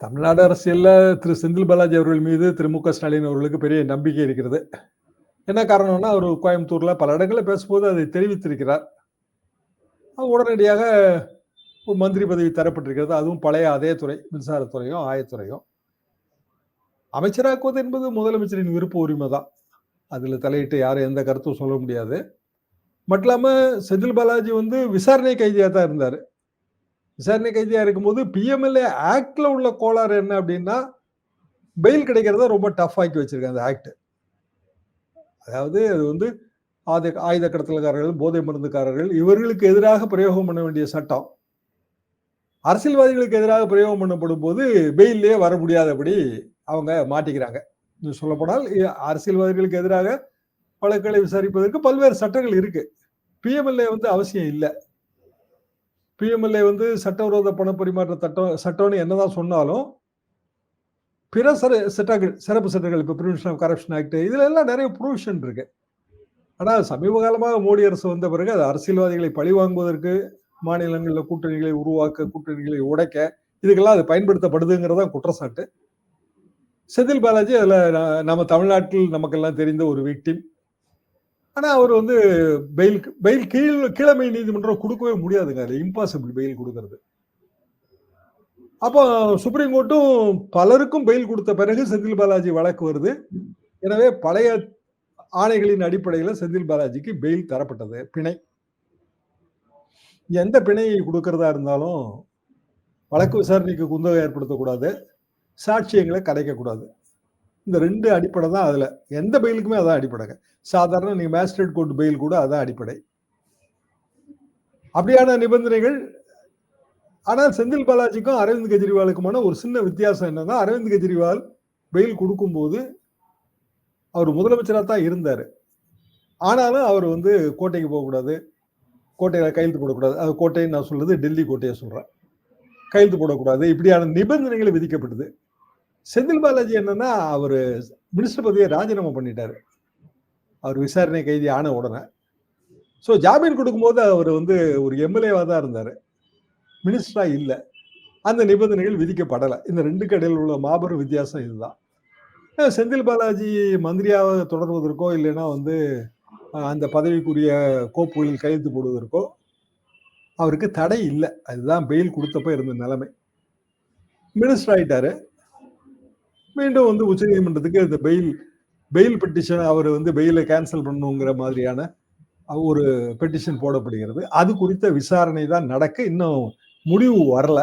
தமிழ்நாடு அரசியல்ல திரு செந்தில் பாலாஜி அவர்கள் மீது திரு மு க ஸ்டாலின் அவர்களுக்கு பெரிய நம்பிக்கை இருக்கிறது. என்ன காரணம்னா, அவரு கோயம்புத்தூர்ல பல இடங்கள்ல பேசும்போது அதை தெரிவித்திருக்கிறார். உடனடியாக ஒரு மந்திரி பதவி தரப்பட்டிருக்கிறது. அதுவும் பழைய அதே துறை, மின்சாரத்துறையும், ஆயத்துறையும். அமைச்சராக்குவது என்பது முதலமைச்சரின் விருப்ப உரிமை தான். அதுல தலையிட்டு யாரும் எந்த கருத்தும் சொல்ல முடியாது. மட்டும் இல்லாம செந்தில் பாலாஜி வந்து விசாரணை கைதியா தான் இருந்தாரு. விசாரணை கைதியா இருக்கும்போது பிஎம்எல்ஏ ஆக்ட்ல உள்ள கோளாறு என்ன அப்படின்னா, பெயில் கிடைக்கிறத ரொம்ப டஃப் ஆக்கி வச்சிருக்காங்க அந்த ஆக்ட். அதாவது அது வந்து ஆயுத கடத்தல்காரர்கள், போதை மருந்துக்காரர்கள் இவர்களுக்கு எதிராக பிரயோகம் பண்ண வேண்டிய சட்டம். அரசியல்வாதிகளுக்கு எதிராக பிரயோகம் பண்ணப்படும் போது பெயிலே வர முடியாதபடி அவங்க மாட்டிக்கிறாங்க. சொல்லப்போனால் அரசியல்வாதிகளுக்கு எதிராக வழக்குகளை விசாரிப்பதற்கு பல்வேறு சட்டங்கள் இருக்கு. பிஎம்எல்ஏ வந்து அவசியம் இல்ல. பிஎம்எல்ஏ வந்து சட்டவிரோத பண பரிமாற்ற சட்டம்னு என்னதான் சொன்னாலும், பிற சட்டங்கள், சிறப்பு சட்டங்கள், இப்ப பிரிவென்ஷன் ஆஃப் கரப்ஷன் ஆக்ட் இதுல எல்லாம் நிறைய ப்ரொவிஷன் இருக்கு. ஆனா சமீப காலமாக மோடி அரசு வந்த பிறகு அது அரசியல்வாதிகளை பழிவாங்குவதற்கு, மாநிலங்கள்ல கூட்டணிகளை உருவாக்க, கூட்டணிகளை உடைக்க, இதுக்கெல்லாம் அது பயன்படுத்தப்படுதுங்கிறதா குற்றச்சாட்டு. செந்தில் பாலாஜி அதுல நம்ம தமிழ்நாட்டில் நமக்கெல்லாம் தெரிந்த ஒரு விக்டிம். ஆனா அவர் வந்து பெயில் கீழமை நீதிமன்றம் கொடுக்கவே முடியாதுங்க. அது இம்பாசிபிள் பெயில் கொடுக்கறது. அப்போ சுப்ரீம் கோர்ட்டும் பலருக்கும் பெயில் கொடுத்த பிறகு செந்தில் பாலாஜி வழக்கு வருது. எனவே பழைய ஆணைகளின் அடிப்படையில் செந்தில் பாலாஜிக்கு பெயில் தரப்பட்டது. பிணை. எந்த பிணையை கொடுக்கறதா இருந்தாலும் வழக்கு விசாரணைக்கு குந்தகம் ஏற்படுத்தக்கூடாது, சாட்சியங்களை கலைக்கக்கூடாது. இந்த 2 அடிப்படை தான் அதுல. எந்த பெயிலுக்குமே அதான் அடிப்படைங்க. சாதாரண நீங்க மேஜிஸ்ட்ரேட் கோர்ட் பெயில் கூட அதான் அடிப்படை. அப்படியான நிபந்தனைகள். ஆனால் செந்தில் பாலாஜிக்கும் அரவிந்த் கெஜ்ரிவாலுக்குமான ஒரு சின்ன வித்தியாசம் என்னன்னா, அரவிந்த் கெஜ்ரிவால் பெயில் கொடுக்கும்போது அவர் முதலமைச்சரா தான் இருந்தாரு. ஆனாலும் அவர் வந்து கோட்டைக்கு போகக்கூடாது, கோட்டையில கையெழுத்து போடக்கூடாது. அது கோட்டைன்னு நான் சொல்றது டெல்லி கோட்டையை சொல்றேன். கையெழுத்து போடக்கூடாது, இப்படியான நிபந்தனைகள் விதிக்கப்பட்டது. செந்தில் பாலாஜி என்னன்னா, அவரு மினிஸ்டர் பதவியை ராஜினாமா பண்ணிட்டாரு. அவர் விசாரணை கைதி ஆன உடனே. சோ ஜாமீன் கொடுக்கும்போது அவர் வந்து ஒரு எம்எல்ஏவா தான் இருந்தாரு. மினிஸ்டரா இல்ல. அந்த நிபந்தனைகள் விதிக்கப்படல. இந்த 2க்கு இடையில் உள்ள மாபெரும் வித்தியாசம் இதுதான். செந்தில் பாலாஜி மந்திரியாக தொடர்வதற்கோ இல்லைன்னா வந்து அந்த பதவிக்குரிய கோப்புகளில் கையெழுத்து போடுவதற்கோ அவருக்கு தடை இல்லை. அதுதான் பெயில் கொடுத்தப்ப இருந்த நிலைமை. மினிஸ்டர் ஆயிட்டாரு. மீண்டும் வந்து உச்ச நீதிமன்றத்துக்கு இந்த பெயில் பெட்டிஷன் அவர் வந்து பெயிலை கேன்சல் பண்ணுங்கிற மாதிரியான ஒரு பெட்டிஷன் போடப்படுகிறது. அது குறித்த விசாரணை தான் நடக்க இன்னும் முடிவு வரல.